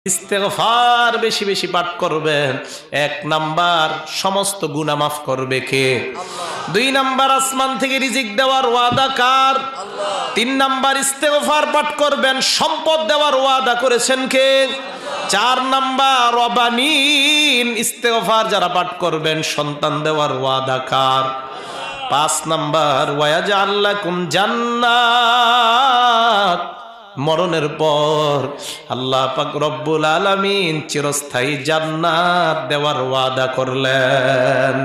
ইস্তেগফার বেশি বেশি পাঠ করবেন। ১ নাম্বার, সমস্ত গুনাহ মাফ করবে কে? আল্লাহ। ২ নাম্বার, আসমান থেকে রিজিক দেওয়ার ওয়াদা কার? আল্লাহ। ৩ নাম্বার, ইস্তেগফার পাঠ করবেন, সম্পদ দেওয়ার ওয়াদা করেছেন কে? আল্লাহ। ৪ নাম্বার, রবানিন, ইস্তেগফার যারা পাঠ করবেন সন্তান দেওয়ার ওয়াদা কার? ৫ নাম্বার, ওয়ায়াজআল লাকুম জান্নাত, মরণের পর আল্লাহ পাক রব্বুল আলামিন চিরস্থায়ী জান্নাত দেওয়ার ওয়াদা করলেন।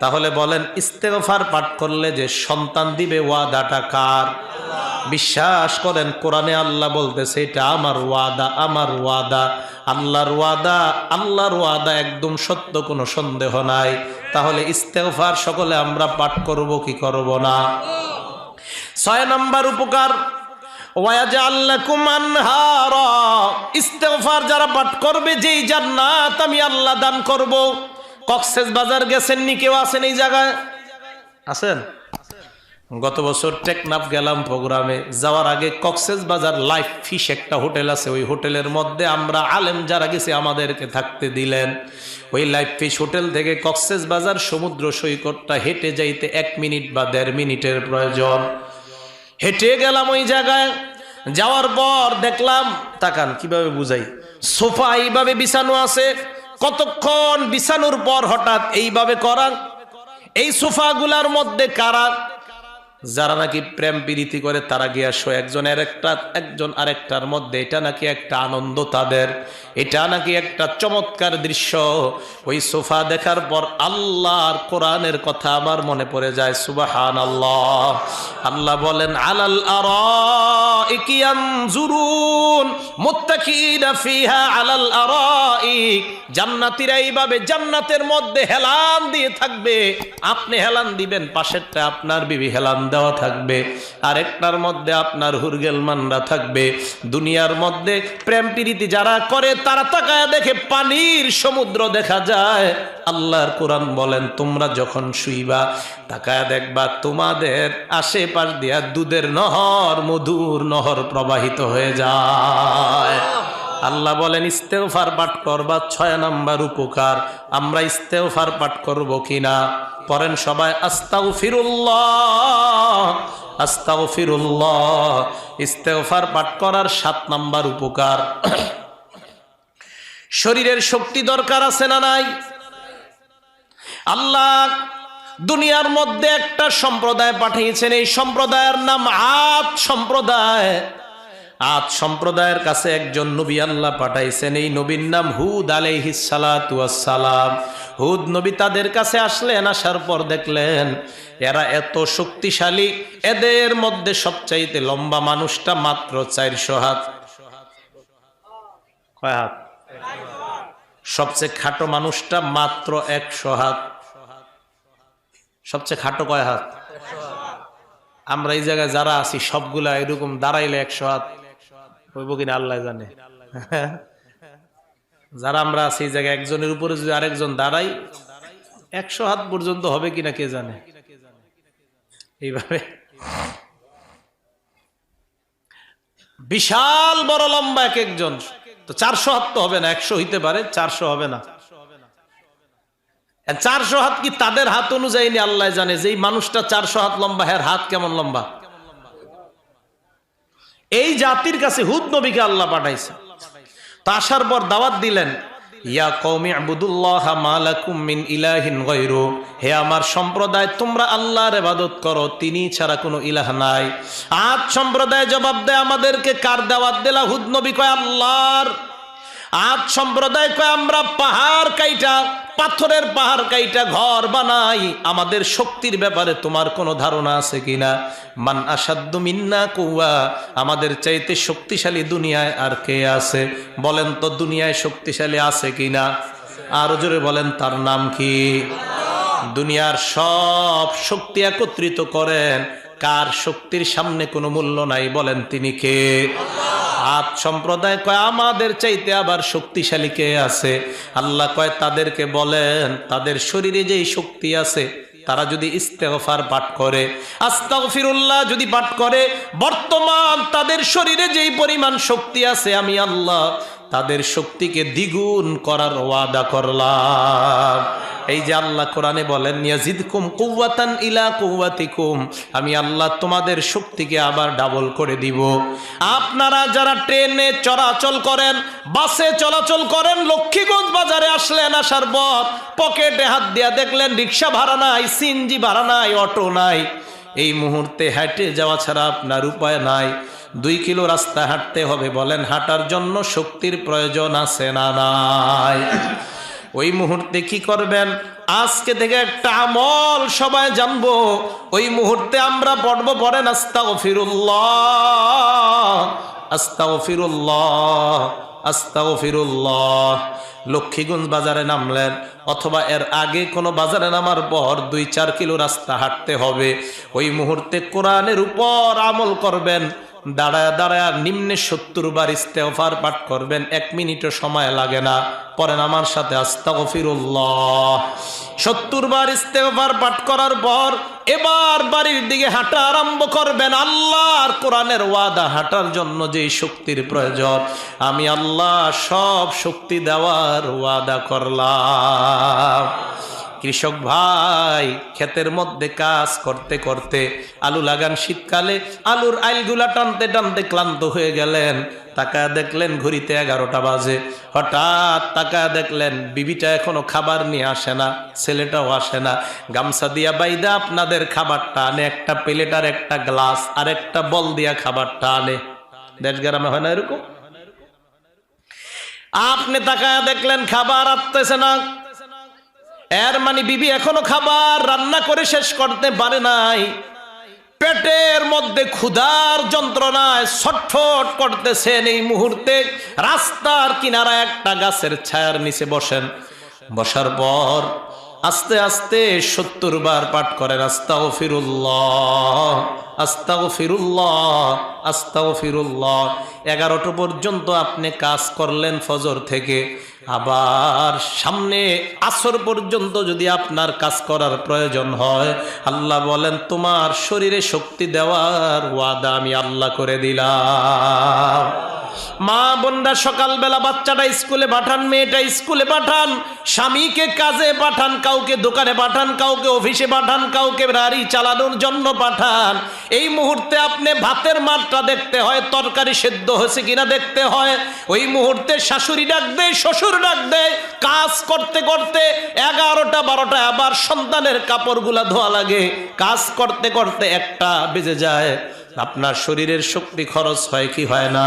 তাহলে বলেন, ইস্তেগফার পাঠ করলে যে সন্তান দিবে ওয়াদাটা কার? বিশ্বাস করেন কোরআনে আল্লাহ বলতেছে এটা আমার ওয়াদা, আমার ওয়াদা, আল্লাহর ওয়াদা, আল্লাহর ওয়াদা একদম সত্য, কোনো সন্দেহ নাই। তাহলে ইস্তেগফার সকলে আমরা পাঠ করব কি করব না? ৬ নাম্বার উপকার, ওয়ায়াজআল লাকুম আনহারা, ইস্তেগফার যারা পাঠ করবে যেই জান্নাত আমি আল্লাহ দান করব। কক্সবাজার গেছেন নি কেউ? আছেন এই জায়গায়? আছেন? গত বছর টেকনাফ গেলাম প্রোগ্রামে, যাওয়ার আগে কক্সবাজার লাইফ ফিশ একটা হোটেল আছে, ওই হোটেলের মধ্যে আমরা আলেম যারা গেছে আমাদেরকে থাকতে দিলেন। ওই লাইফ ফিশ হোটেল থেকে কক্সবাজার সমুদ্র সৈকতটা হেঁটে যাইতে ১ মিনিট বা ১.৫ মিনিটের প্রয়োজন। হেঁটে গেলাম ওই জায়গায়, যাওয়ার পর দেখলাম, তাকান কিভাবে বুঝাই, সোফা এইভাবে বিছানো আছে, কতক্ষণ বিছানোর পর হঠাৎ এইভাবে করা। এই সোফাগুলার মধ্যে কারা? যারা নাকি প্রেম প্রীতি করে তারা গিয়া শো একজন আরেকটার মধ্যে, এটা নাকি একটা আনন্দ তাদের, এটা নাকি একটা চমৎকার দৃশ্য। ওই সোফা দেখার পর আল্লাহর কোরআনের কথা আমার মনে পড়ে যায়, সুবহানাল্লাহ। আল্লাহ বলেন, আলাল আরাইকি ইয়ানজুরুন মুত্তাকিনা ফিহা আলাল আরাইক, জান্নাতীরা এইভাবে জান্নাতের মধ্যে হেলান দিয়ে থাকবে, আপনি হেলান দিবেন, পাশেরটা আপনার বিবি হেলান দেওয়া থাকবে, আরেকটার মধ্যে আপনার হুরগেলমানরা থাকবে। দুনিয়ার মধ্যে প্রেম প্রীতি যারা করে তারা তাকায় দেখে পানির সমুদ্র দেখা যায়। আল্লাহর কোরআন বলেন, তোমরা যখন শুইবা তাকায় দেখবা তোমাদের আশেপাশ দিয়া দুধের নহর, মধুর নহর প্রবাহিত হয়ে যায়। আল্লাহ বলেন, ইস্তেগফার পাঠ করবা। ৬ নাম্বার উপকার, আমরা ইস্তেগফার পাঠ করব কিনা? পড়েন সবাই, আস্তাগফিরুল্লাহ, আস্তাগফিরুল্লাহ। ইস্তেগফার পাঠ করার ৭ নাম্বার উপকার, শরীরের শক্তি দরকার আছে না নাই? আল্লাহ দুনিয়ার মধ্যে একটা সম্প্রদায় পাঠিয়েছেন, এই সম্প্রদায়ের নাম আদ সম্প্রদায়। আদ সম্প্রদায়ের কাছে একজন নবী আল্লাহ পাঠাইছেন, এই নবীর নাম হুদ আলাইহিস সালাতু ওয়াস সালাম। হুদ নবী তাদের কাছে আসলেন, আসার পর দেখলেন এরা এত শক্তিশালী, এদের মধ্যে সবচাইতে লম্বা মানুষটা মাত্র ৪০০ হাত। কয় হাত? সবচেয়ে খাটো মানুষটা মাত্র ১০০ হাত। সবচেয়ে খাটো কয় হাত? আমরা এই জায়গায় যারা আছি সবগুলা এরকম দাঁড়াইলে ১০০ হাত হইব কিনা আল্লাহ জানে। যারা আমরা আছি এই জায়গায় একজনের উপরে যদি আরেকজন দাঁড়াই ১০০ হাত পর্যন্ত হবে কিনা কে জানে। এইভাবে বিশাল বড় লম্বা এক একজন, তো ৪০০ হাত তো হবে না, ১০০ হইতে পারে, ৪০০ হবে না। ৪০০ হাত কি তাদের হাত অনুযায়ী নি আল্লাহ জানে। যেই মানুষটা ৪০০ হাত লম্বা, এর হাত কেমন লম্বা। এই জাতির কাছে হুদ নবীকে আল্লাহ পাঠাইছে। তা আসার পর দাওয়াত দিলেন, ইয়া কওমি ইবুদুল্লাহা মা লাকুম মিন ইলাহিন গায়রু, হে আমার সম্প্রদায় তোমরা আল্লাহর ইবাদত করো, তিনি ছাড়া কোনো ইলাহ নাই। আদ সম্প্রদায় জবাব দেয়, আমাদেরকে কার দাওয়াত দিলা? হুদ নবী কয় আল্লাহর। আদ সম্প্রদায় কয় আমরা পাহাড় কাইটা, পাথরের পাহাড় কাইটা ঘর বানাই, আমাদের শক্তির ব্যাপারে তোমার কোনো ধারণা আছে কিনা? মান আসাদ্দু মিন্না কুওয়া, আমাদের চাইতে শক্তিশালী দুনিয়ায় আর কে আছে? বলেন তো দুনিয়ায় শক্তিশালী আছে কিনা? আরো জোরে বলেন, তার নাম কি? দুনিয়ার সব শক্তি একত্রিত করেন, কার শক্তির সামনে কোনো মূল্য নাই? বলেন তিনি কে? আদ সম্প্রদায় কয় আমাদের চাইতে আবার শক্তিশালী কে আছে? আল্লাহ কয় তাদেরকে বলেন, তাদের শরীরে যেই শক্তি আছে তারা যদি ইস্তেগফার পাঠ করে, আস্তাগফিরুল্লাহ যদি পাঠ করে, বর্তমান তাদের শরীরে যেই পরিমাণ শক্তি আছে আমি আল্লাহ তাদের শক্তিকে দ্বিগুণ করার ওয়াদা করলাম। এই যে আল্লাহ কোরআনে বলেন ইয়াজিদকুম কুওয়াতান ইলা কুওয়াতিকুম, আমি আল্লাহ তোমাদের শক্তিকে আবার ডাবল করে দিব। আপনারা যারা ট্রেনে চলাচল করেন, বাসে চলাচল করেন, লক্ষ্মীগঞ্জ বাজারে আসলেন, আসার পর পকেটে হাত দিয়া দেখলেন রিক্সা ভাড়া নাই, সিএনজি ভাড়া নাই, অটো নাই। এই মুহূর্তে হেঁটে যাওয়া ছাড়া আপনার উপায় নাই। 2 কিলো রাস্তা হাঁটতে হবে, বলেন হাঁটার জন্য শক্তির প্রয়োজন আছে না নাই? ওই মুহূর্তে কি করবেন? আজকে থেকে একটা আমল সবাই জানবো। ওই মুহূর্তে আমরা পড়বো, পড়েন আস্তাগফিরুল্লাহ আস্তাগফিরুল্লাহ আস্তাগফিরুল্লাহ। লক্ষ্মীগঞ্জ বাজারে নামলেন অথবা এর আগে কোনো বাজারে নামার পর 2-4 কিলো রাস্তা হাঁটতে হবে। ওই মুহূর্তে কোরআনের উপর আমল করবেন। দাঁড়ায় দাঁড়ায় নিম্নে 70 বার ইস্তেগফার পাঠ করবেন, 1 মিনিটও সময় লাগে না। পরেন আমার সাথে আস্তাগফিরুল্লাহ। 70 বার ইস্তেগফার পাঠ করার পর এবার বাড়ির দিকে হাঁটা আরম্ভ করবেন। আল্লাহর কোরআনের ওয়াদা, হাঁটার জন্য যে শক্তির প্রয়োজন আমি আল্লাহ সব শক্তি দেওয়ার ওয়াদা করলাম। কৃষক ভাই ক্ষেতের মধ্যে কাজ করতে করতে, আলু লাগান শীতকালে, আলুর আইলগুলা টানতে টানতে ক্লান্ত হয়ে গেলেন। তাকায় দেখলেন ঘড়িতে 11টা বাজে। হঠাৎ তাকায় দেখলেন বিবিটা এখনো খাবার নিয়ে আসে না, ছেলেটাও আসে না। গামছা দিয়া বাইদা আপনাদের খাবারটা আনে, একটা প্লেট আর একটা গ্লাস আর একটা বল দিয়া খাবারটা আনে। দেশ গ্রামে হয় না এরকম? আপনি তাকায় দেখলেন খাবার আসতেছে না, এর মানে বিবি এখনো খাবার রান্না করে শেষ করতে পারে নাই। পেটের মধ্যে ক্ষুধার যন্ত্রণায় ছটফট করতেছেন। এই মুহূর্তে রাস্তার কিনারায় একটা গাছের ছায়ার নিচে বসেন। বসার পর আস্তে আস্তে 70 বার পাঠ করেন আস্তাগফিরুল্লাহ আস্তাগফিরুল্লাহ আস্তাগফিরুল্লাহ। 11টা পর্যন্ত আপনি কাজ করলেন ফজর থেকে। আবার সামনে আসর পর্যন্ত যদি আপনার কাজ করার প্রয়োজন হয়, আল্লাহ বলেন তোমার শরীরে শক্তি দেওয়ার ওয়াদা আমি আল্লাহ করে দিলাম। মা বোনরা সকালবেলা বাচ্চাটা স্কুলে পাঠান, মেয়েটা স্কুলে পাঠান, স্বামীকে কাজে পাঠান, কাউকে দোকানে পাঠান, কাউকে অফিসে পাঠান, কাউকে গাড়ি চালানোর জন্য পাঠান। এই মুহূর্তে আপনি ভাতের মাত্রা দেখতে হয়, তরকারি সেদ্ধ হয়েছে কিনা দেখতে হয়। ওই মুহূর্তে শাশুড়ি ডাক দেয়, শ্বশুর ডাক দেয়। কাজ করতে করতে 11টা 12টা, আবার সন্তানের কাপড়গুলা ধোয়া লাগে। কাজ করতে করতে 1টা বেজে যায়। আপনার শরীরের শক্তি খরচ হয় কি হয় না?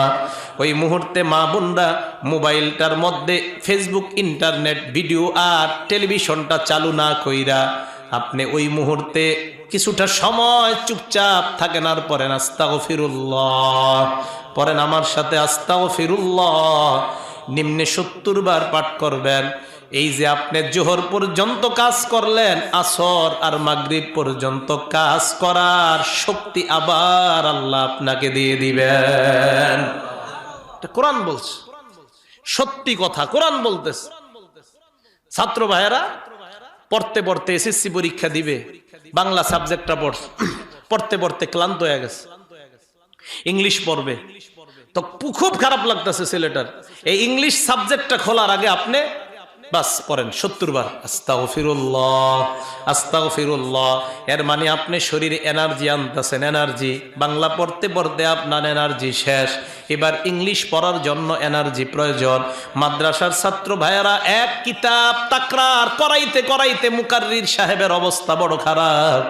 ওই মুহূর্তে মা বোনরা মোবাইলটার মধ্যে ফেসবুক, ইন্টারনেট, ভিডিও আর টেলিভিশনটা চালু না কইরা আপনি ওই মুহূর্তে কিছুটা সময় চুপচাপ থাকেন আর পড়েন আস্তাগফিরুল্লাহ। পড়েন আমার সাথে আস্তাগফিরুল্লাহ। নিম্নে 70 বার পাঠ করবেন। এই যে আপনি জোহর পর্যন্ত কাজ করলেন, আসর আর মাগরিব পর্যন্ত কাজ করার শক্তি আবার আল্লাহ আপনাকে দিয়ে দিবেন। কোরআন বলছে, সত্যি কথা কোরআন বলতেছে। ছাত্র ভাইয়েরা পড়তে পড়তে এসএসসি পরীক্ষা দিবে, বাংলা সাবজেক্টটা পড়তে পড়তে ক্লান্ত হয়ে গেছে, ইংলিশ পড়বে। তো খুব খারাপ লাগতেছে ছেলেটার। এই ইংলিশ সাবজেক্টটা খোলার আগে আপনি বাস পড়েন 70 বার আস্তাগফিরুল্লাহ আস্তাগফিরুল্লাহ। এর মানে আপনি শরীরে এনার্জি আনতেছেন, এনার্জি। বাংলা পড়তে পড়তে আপনার এনার্জি শেষ, এবার ইংলিশ পড়ার জন্য এনার্জি প্রয়োজন। মাদ্রাসার ছাত্র ভাইয়েরা এক কিতাব তাকরার করাইতে করাইতে মুকাররির সাহেবের অবস্থা বড় খারাপ।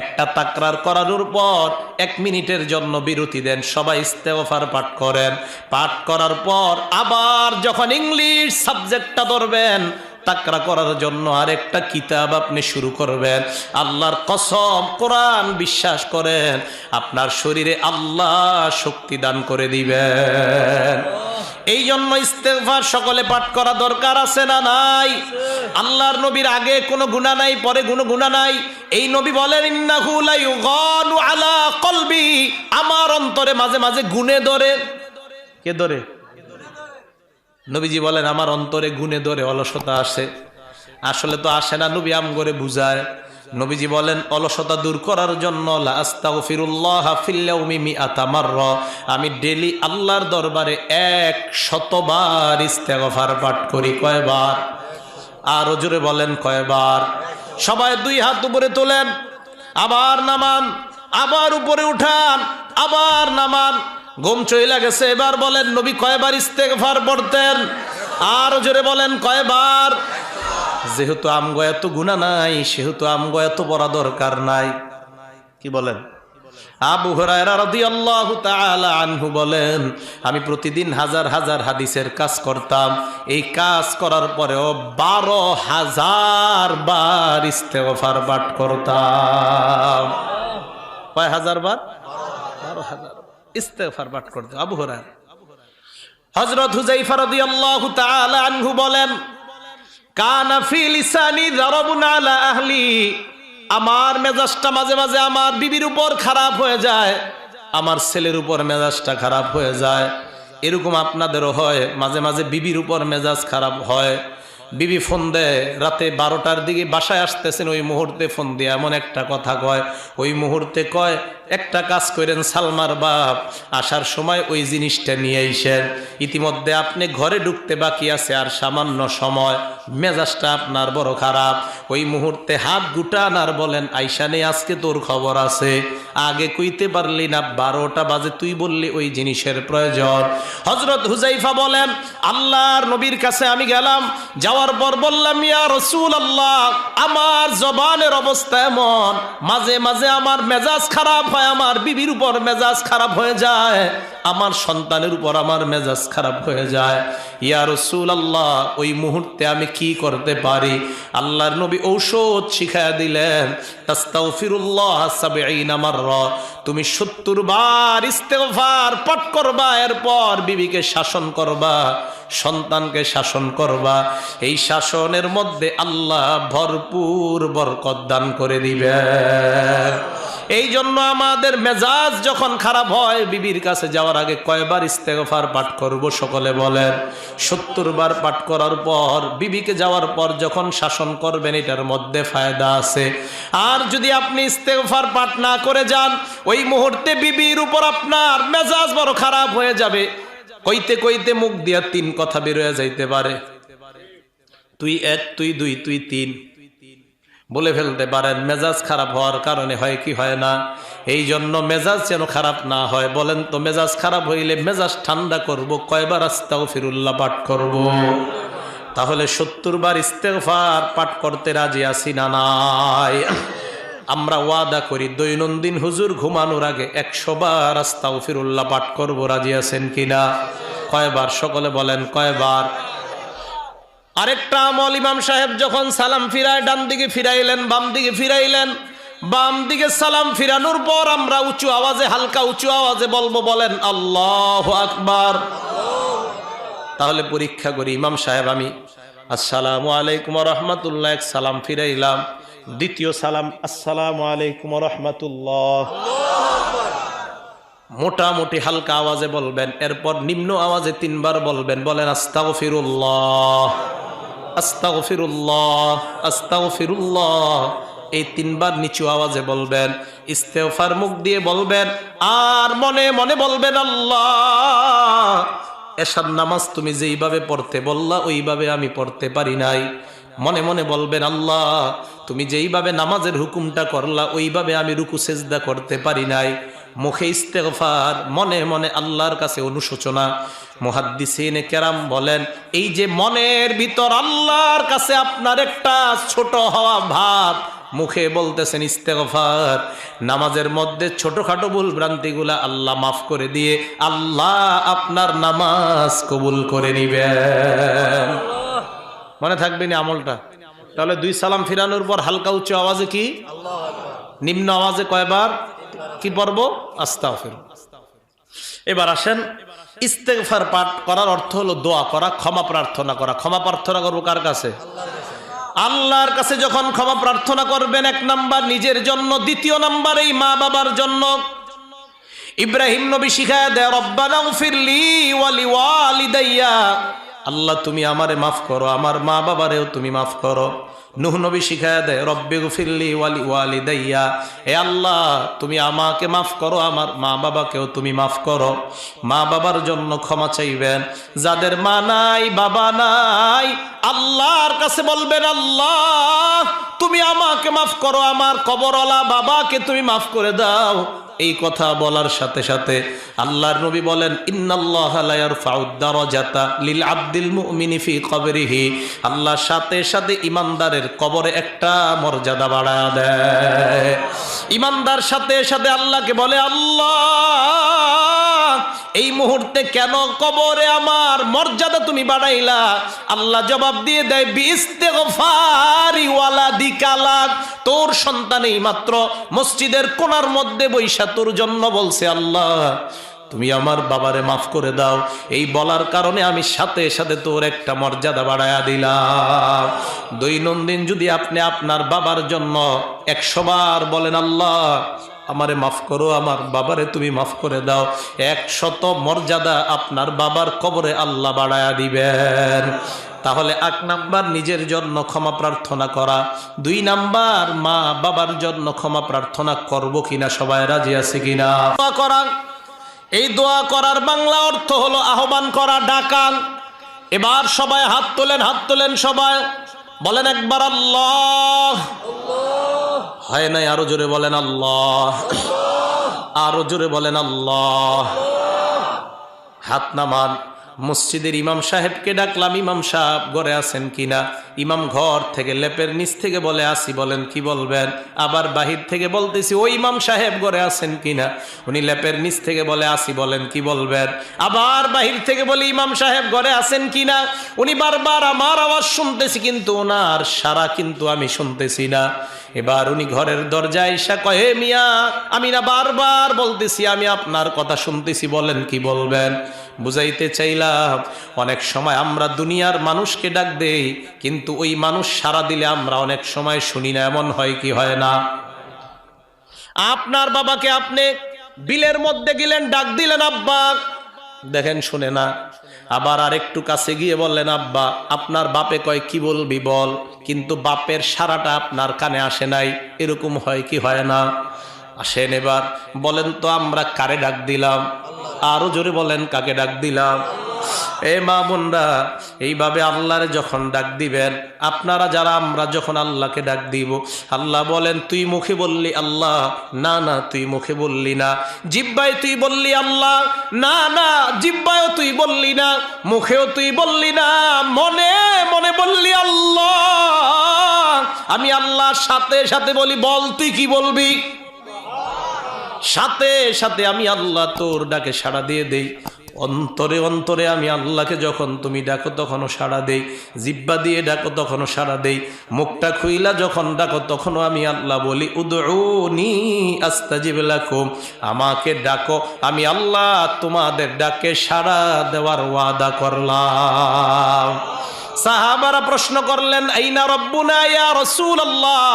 একটা তাকরার করানোর পর 1 মিনিটের জন্য বিরতি দেন, সবাই ইস্তেগফার পাঠ করেন। পাঠ করার পর আবার যখন ইংলিশ সাবজেক্টটা ধরবেন, তাকরা করার জন্য আরেকটা কিতাব আপনি শুরু করবেন। আল্লাহর কসম, কোরআন বিশ্বাস করেন, আপনার শরীরে আল্লাহ শক্তি দান করে দিবেন। এই জন্য ইস্তেগফার সকলে পাঠ করা দরকার আছে না নাই? আল্লাহর নবীর আগে কোনো গুনাহ নাই, পরে কোনো গুনাহ নাই। এই নবী বলেন ইন্নাহু লা ইউগানু আলা কলবি, আমার অন্তরে মাঝে মাঝে গুনে ধরে। কে ধরে? নবীজি বলেন আমার অন্তরে গুনে ধরে, অলসতা আসে। আসলে তো আসে না, নবী আম করে বুঝায়। নবীজি বলেন অলসতা দূর করার জন্য লা আস্তাগফিরুল্লাহ ফিল ইয়াউমি মিআতা মাররা, আমি ডেইলি আল্লাহর দরবারে 100 বার ইস্তেগফার পাঠ করি। কয়বার? আরো জোরে বলেন কয়বার? সবাই দুই হাত উপরে তোলেন, আবার নামান, আবার উপরে উঠান, আবার নামান। ঘুম চইলা গেছে, এবার বলেন নবী কয়বার ইস্তেগফার পড়তেন? আর জোরে বলেন কয়বার? যেহেতু আমগো এত গুনাহ নাই, সেহেতু আমগো এত পড়া দরকার নাই। কি বলেন? আবু হুরায়রা রাদিয়াল্লাহু তাআলা আনহু বলেন, আমি প্রতিদিন হাজার হাজার হাদিসের কাজ করতাম। এই কাজ করার পরেও 12,000 বার ইস্তেগফার পাঠ করতাম। কয় হাজার বার? 12,000 ইস্তেগফার পাঠ করতাম আবু হুরায়রা। হযরত হুযায়ফা রাদিয়াল্লাহু তাআলা আনহু বলেন, কানা ফি লিসানি যারাবুন আলা আহলি, আমার মেজাজটা মাঝে মাঝে আমার বিবির উপর খারাপ হয়ে যায়, আমার ছেলের উপর মেজাজটা খারাপ হয়ে যায়। এরকম আপনাদেরও হয়? মাঝে মাঝে বিবির উপর মেজাজ খারাপ হয়। বিবি ফোন দেয় রাতে 12টার দিকে, বাসায় আসতেছেন, ওই মুহূর্তে ফোন দিয়ে এমন একটা কথা কয়, ওই মুহূর্তে কয় একটা কাজ করেন সালমার বাপ, আসার সময় ওই জিনিসটা নিয়ে আইসেন। ইতিমধ্যে আপনি ঘরে ঢুকতে বাকি আছে আর সামান্য সময়, মেজাজটা আপনার বড় খারাপ। ওই মুহূর্তে হাত গুটান আর বলেন, আইসা নেই, আজকে তোর খবর আছে, আগে কইতে পারলি না, 12টা বাজে তুই বললি ওই জিনিসের প্রয়োজন। হযরত হুযায়ফা বলেন, আল্লাহর নবীর কাছে আমি গেলাম, যাওয়ার পর বললাম, ইয়া রাসূলুল্লাহ, আমার জবানের অবস্থা এমন, মাঝে মাঝে আমার মেজাজ খারাপ হয়, আমার বিবির উপর মেজাজ খারাপ হয়ে যায়, আমার সন্তানের উপর আমার মেজাজ খারাপ হয়ে যায়। ইয়া রাসূলুল্লাহ, ওই মুহূর্তে আমি কি করতে পারি? আল্লাহর নবী ঔষধ শিখায়া দিলেন, তাস্তাগফিরুল্লাহ 70 মাররা, তুমি 70 বার ইস্তেগফার পাঠ করবা, এরপর বিবিকে শাসন করবা, সন্তানকে শাসন করবা। এই শাসনের মধ্যে আল্লাহ ভরপুর বরকত দান করে দিবে। এই জন্য আমাদের মেজাজ যখন খারাপ হয়, বিবির কাছে যাওয়ার আগে কয়বার ইস্তেগফার পাঠ করব? সকলে বলেন। 70 বার পাঠ করার পর বিবিকে যাওয়ার পর যখন শাসন করবেন, এটার মধ্যে ফায়দা আছে। আর যদি আপনি ইস্তেগফার পাঠ না করে যান, ওই মুহূর্তে বিবির উপর আপনার মেজাজ বড় খারাপ হয়ে যাবে। কইতে কইতে মুখ দিয়া 3 কথা বের হয়ে যাইতে পারে। তুই 1, তুই 2, তুই 3 বলে ফেলতে পারেন। মেজাজ খারাপ হওয়ার কারণে হয় কি হয় না? এই জন্য মেজাজ যেন খারাপ না হয়। বলেন তো, মেজাজ খারাপ হইলে মেজাজ ঠান্ডা করব কয়বার আস্তাগফিরুল্লাহ পাঠ করব? তাহলে 70 বার ইস্তেগফার পাঠ করতে রাজি আছি না নাই? আমরা ওয়াদা করি দৈনন্দিন হুজুর ঘুমানোর আগে 100 বার আস্তাগফিরুল্লাহ পাঠ করব, রাজি আছেন কিনা? কয়বার? সকলে বলেন কয়বার? আরেকটা আমল, ইমাম সাহেব যখন সালাম ফিরায়, ডান দিকে ফিরাইলেন, বাম দিকে ফিরাইলেন, বাম দিকে সালাম ফিরানোর পর আমরা উঁচু আওয়াজে, হালকা উঁচু আওয়াজে বলবো, বলেন আল্লাহু আকবার। তাহলে পরীক্ষা করি, ইমাম সাহেব আমি আসসালামু আলাইকুম ওয়া রাহমাতুল্লাহ, এক সালাম ফিরাইলাম, দ্বিতীয় সালাম আসসালামু আলাইকুম ওয়া রাহমাতুল্লাহ, মোটামুটি হালকা আওয়াজে বলবেন। এরপর নিম্ন আওয়াজে 3 বার বলবেন, বলেন আস্তাগফিরুল্লাহ, আস্তাগফিরুল্লাহ, আস্তাগফিরুল্লাহ। এই 3 বার নিচু আওয়াজে বলবেন। ইস্তেগফার মুখ দিয়ে বলবেন, আর মনে মনে বলবেন, আল্লাহ, এশার নামাজ তুমি যেইভাবে পড়তে বললা ওইভাবে আমি পড়তে পারি নাই। মনে মনে বলবেন, আল্লাহ, তুমি যেইভাবে নামাজের হুকুমটা করলা ওইভাবে আমি রুকু সেজদা করতে পারি নাই। মুখে ইস্তেগফার, মনে মনে আল্লাহর কাছে অনুশোচনা। মুহাদ্দিসিনে কেরাম বলেন, এই যে মনের ভিতর আল্লাহর কাছে আপনার একটা ছোট হওয়া ভাব, মুখে বলতেছেন ইস্তেগফার, নামাজের মধ্যে ছোটখাটো ভুল ভ্রান্তিগুলা আল্লাহ মাফ করে দিয়ে আল্লাহ আপনার নামাজ কবুল করে নিবেন। মনে থাকবে না আমলটা? তাহলে 2 সালাম ফিরানোর পর হালকা উচ্চ আওয়াজে কি? নিম্ন আওয়াজে কয়বার কি পড়ব? আস্তাগফিরুল্লাহ। এবার আসেন, ইস্তেগফার পাঠ করার অর্থ হলো দোয়া করা, ক্ষমা প্রার্থনা করা। ক্ষমা প্রার্থনা করবো কার কাছে? আল্লাহর কাছে। যখন ক্ষমা প্রার্থনা করবেন, 1 নাম্বার নিজের জন্য, 2 নাম্বার এই মা বাবার জন্য। ইব্রাহিম নবী শিখায় দেয়, রব্বানা গফিরলি ওয়া লিওয়ালিদাইয়া, আল্লাহ তুমি আমারে মাফ করো, আমার মা বাবারেও তুমি মাফ করো। নূহ নবী শিখায়া দেয় রব্বিগফিরলি ওয়ালি ওয়ালিদাইয়া, হে আল্লাহ তুমি আমাকে মাফ করো, আমার মা বাবাকেও তুমি মাফ করো। মা বাবার জন্য ক্ষমা চাইবেন। যাদের মা নাই বাবা নাই, আল্লাহর কাছে বলবেন আল্লাহ তুমি আমাকে মাফ করো, আমার কবরওয়ালা বাবাকে তুমি মাফ করে দাও। এই কথা বলার সাথে সাথে আল্লাহর নবী বলেন ইন্নাল্লাহা লা ইয়ারফাউদ দারাজাতা লিল আবদিল মুমিনি ফি কবরিহি, আল্লাহ সাথে সাথে ইমানদারের কবরে একটা মর্যাদা বাড়ায় দেয়। ইমানদার সাথে সাথে আল্লাহকে বলে আল্লাহ এই মুহূর্তে কেন কবরে আমার মর্যাদা তুমি বাড়াইলা? আল্লাহ জবাব দিয়ে দেয় বিইস্তিগফারি ওয়ালাদিকা লাক, তোর সন্তান এই মাত্র মসজিদের কোণার মধ্যে বৈশা তোর জন্য বলছে আল্লাহ তুমি আমার বাবারে মাফ করে দাও। এই বলার কারণে আমি সাথে সাথে তোর একটা মর্যাদা বাড়ায়া দিলাম। দৈনন্দিন যদি আপনি আপনার বাবার জন্য 100 বার বলেন আল্লাহ আমারে মাফ করো, আমার বাবারে তুমি মাফ করে দাও, 100 মর্যাদা আপনার বাবার কবরে আল্লাহ বাড়ায়া দিবেন। তাহলে 1 নাম্বার নিজের জন্য ক্ষমা প্রার্থনা করা, 2 নাম্বার মা বাবার জন্য ক্ষমা প্রার্থনা করব কিনা, সবাই রাজি আছে কিনা? দোয়া করা, এই দোয়া করার বাংলা অর্থ হলো আহ্বান করা, ডাকান। এবার সবাই হাত তোলেন সবাই বলেন একবার আল্লাহ। হয় নাই, আরো জোরে বলেন আল্লাহ, আরো জোরে বলেন আল্লাহ। হাত নামান। মসজিদের ইমাম সাহেবকে ডাকলাম, ইমাম সাহেব ঘরে আছেন কিনা? ইমাম ঘর থেকে লেপের নিচ থেকে বলে আসি, বলেন কি বলবেন? আবার বাহির থেকে বলতেছি ওই ইমাম সাহেব ঘরে আছেন কিনা? উনি লেপের নিচ থেকে বলে আসি, বলেন কি বলবেন? আবার বাহির থেকে বলি ইমাম সাহেব ঘরে আছেন কিনা? উনি বারবার আমার আওয়াজ শুনতেছি কিন্তু ওনার সারা কিন্তু আমি শুনতেছি না। এবার উনি ঘরের দরজায় এসে কয় হে মিয়া, আমি না বারবার বলতেছি আমি আপনার কথা শুনতেছি, বলেন কি বলবেন? বুঝাইতে চাইলাম অনেক সময় আমরা দুনিয়ার মানুষকে ডাক দেই কিন্তু ওই মানুষ সারা দিলে আমরা অনেক সময় শুনি না, এমন হয় কি হয় না? আপনার বাবাকে আপনি বিলের মধ্যে গেলেন, ডাক দিলেন আব্বা, দেখেন শুনে না। আবার আরেকটু কাছে গিয়ে বললেন আব্বা, আপনার বাপে কয় কি বলবি বল, কিন্তু বাপের সারাটা আপনার কানে আসে নাই, এরকম হয় কি হয় না? আসেন এবার বলেন তো আমরা কারে ডাক দিলাম? আরো জোরে বলেন কাকে ডাক দিলাম? এ মা বোনরা, এইভাবে আল্লাহরে যখন ডাক দিবেন, আপনারা যারা আমরা যখন আল্লাহকে ডাক দিব, আল্লাহ বলেন তুই মুখে বললি আল্লাহ, না না তুই মুখে বললি না, জিহ্বায় তুই বললি আল্লাহ, না না জিহ্বায়ও তুই বললি না, মুখেও তুই বললি না, মনে মনে বললি আল্লাহ। আমি আল্লাহর সাথে সাথে বলি বল তুই কি বলবি? সাথে সাথে আমি আল্লাহ তোর ডাকে সাড়া দিয়ে দেই। অন্তরে অন্তরে আমি আল্লাহকে যখন তুমি ডাকো তখনও সাড়া দেই, জিহ্বা দিয়ে ডাকো তখনও সাড়া দেই, মুখটা খুইলা যখন ডাকো তখনও আমি আল্লাহ বলি উদউনি আস্তাজিব লাকুম, আমাকে ডাকো আমি আল্লাহ তোমাদের ডাকে সাড়া দেওয়ার ওয়াদা করলাম। সাহাবারা প্রশ্ন করলেন আইনা রব্বুনা ইয়া রাসূলুল্লাহ,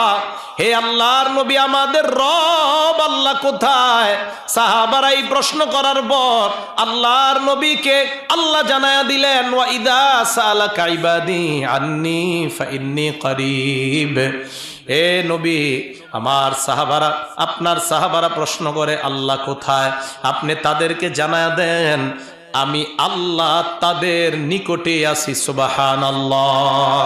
হে আল্লাহর নবী আমাদের রব আল্লাহ কোথায়? সাহাবারা এই প্রশ্ন করার পর আল্লাহর নবীকে আল্লাহ জানায়া দিলেন ওয়া ইদা সালাকা ইবাদি আন্নী ফাইন্নী করিব। হে নবী, আমার সাহাবারা, আপনার সাহাবারা প্রশ্ন করে আল্লাহ কোথায়, আপনি তাদেরকে জানায়া দেন আমি আল্লাহ তাদের নিকটে আছি। সুবহানাল্লাহ।